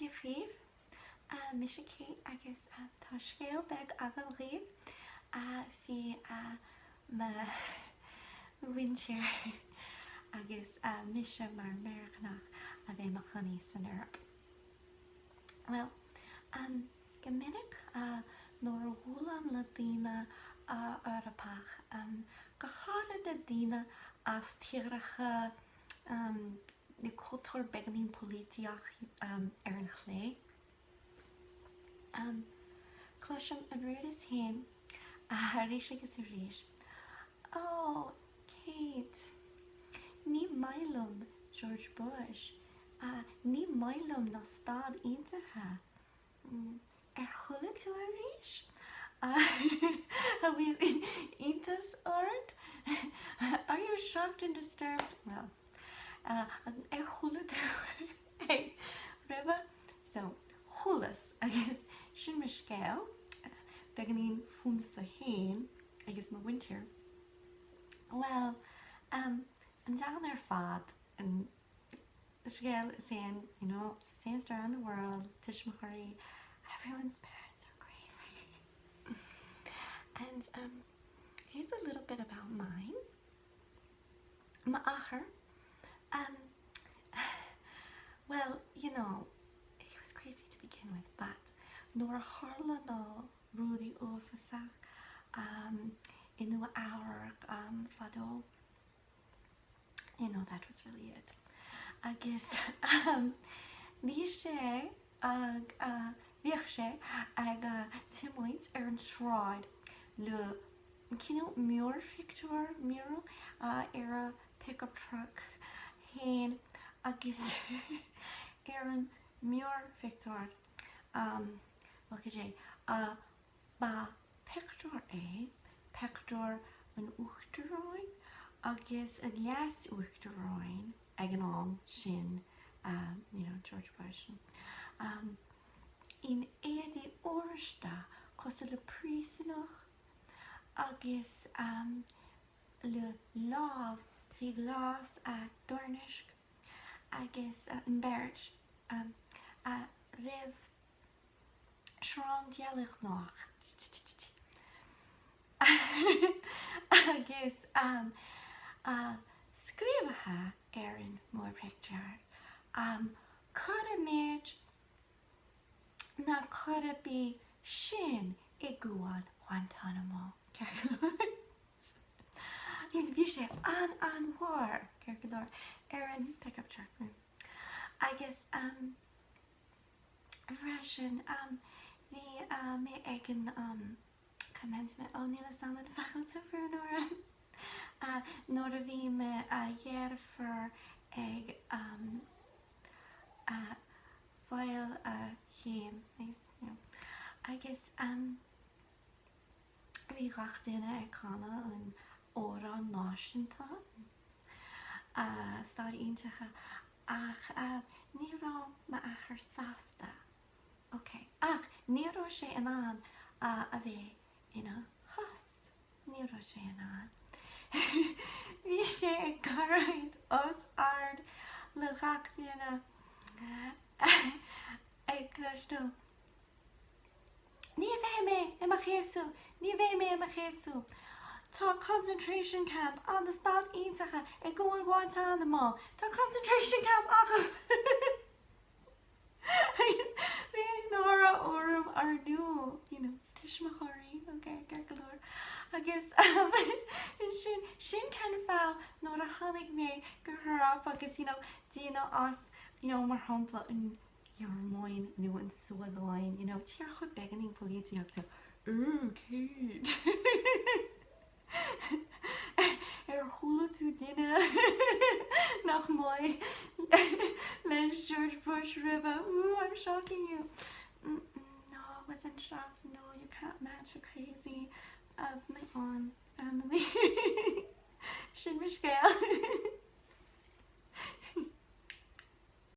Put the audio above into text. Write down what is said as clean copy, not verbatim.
tí riamh mis cé agus tá scéal beag agam riamh bhí winter agus mis mar mericnach a bheith mar choní san Eorp. Well, go minic nóair a bhuailm le daoine Eorpach go háirithe de daoine as tíreacha na cultúr beganín pholaitíocht ar an chlé. Cloisiom an riad is hain rééis agus a rééis. Oh, Kate, ní mailm George Bush, ní mailm na Stad Aontaithe. Chuala tú a rééis? A bhfuil Aontas ort? Are you shocked and disturbed? Well, chuala tú. Hey, Riva? So, chulas agus sin mar scéal beganín fún sa hain agus ma winter. Well, an down ar fad and scéal is saying, you know, it's the same story around the world, tishmachari, everyone's parents are crazy. And here's a little bit about mine. Ma achar, well, you know, he was crazy to begin with, but nor harla no Rudy officer in the hour fado. You know, that was really it. I guess bhí sé ag timoid ar an sráid le muir Victor mural ar a pickup truck hain agus ar an muir Victor ba pector an uachtaráin agus an leas uachtaráin ag an am sin you know, George Bush. In éadi orsta cos le prísanach agus le láv fi glas a dornisk agus an berge rev Tron dialich noch agus skrivaha Erin more picture could image na could be shin iguan Guantanamo he's vishe an war Kirkador Erin pickup truck room. I guess Russian the me egin commencement onila salmon faculty for Nora Nora vi me year for egg file him nice, you know. I guess vi gacht in kana an ora náisiúnta Stad Aontaithe ach ní rá ma achar sásta. Okay, ach ní rá sé an a bheith ina host. Ní rá sé an Bhí sé ag garaid os ard le gachtaíona ag clustal. Ní bheith mé i mar chéasú, ní bheith mé i mar chéasú. Tá concentration camp an the Stad Aontaithe ag go an Guantanamo. Tá concentration camp agam. Bhí nóra orm ar nu, you know, tishmahari, okay, gargalor. I guess sin kind of foul nóra hanig me go up, I guess, you know, Dina us, you know, mar hantla in your moin nu and sualine, you know, tíar chud beganing pholaitíocht to Kate. Hula tú dinner nach moi les George Bush River. Ooh, I'm shocking you. No, I wasn't shocked. No, you can't match a crazy of my own family. Sin Scéal.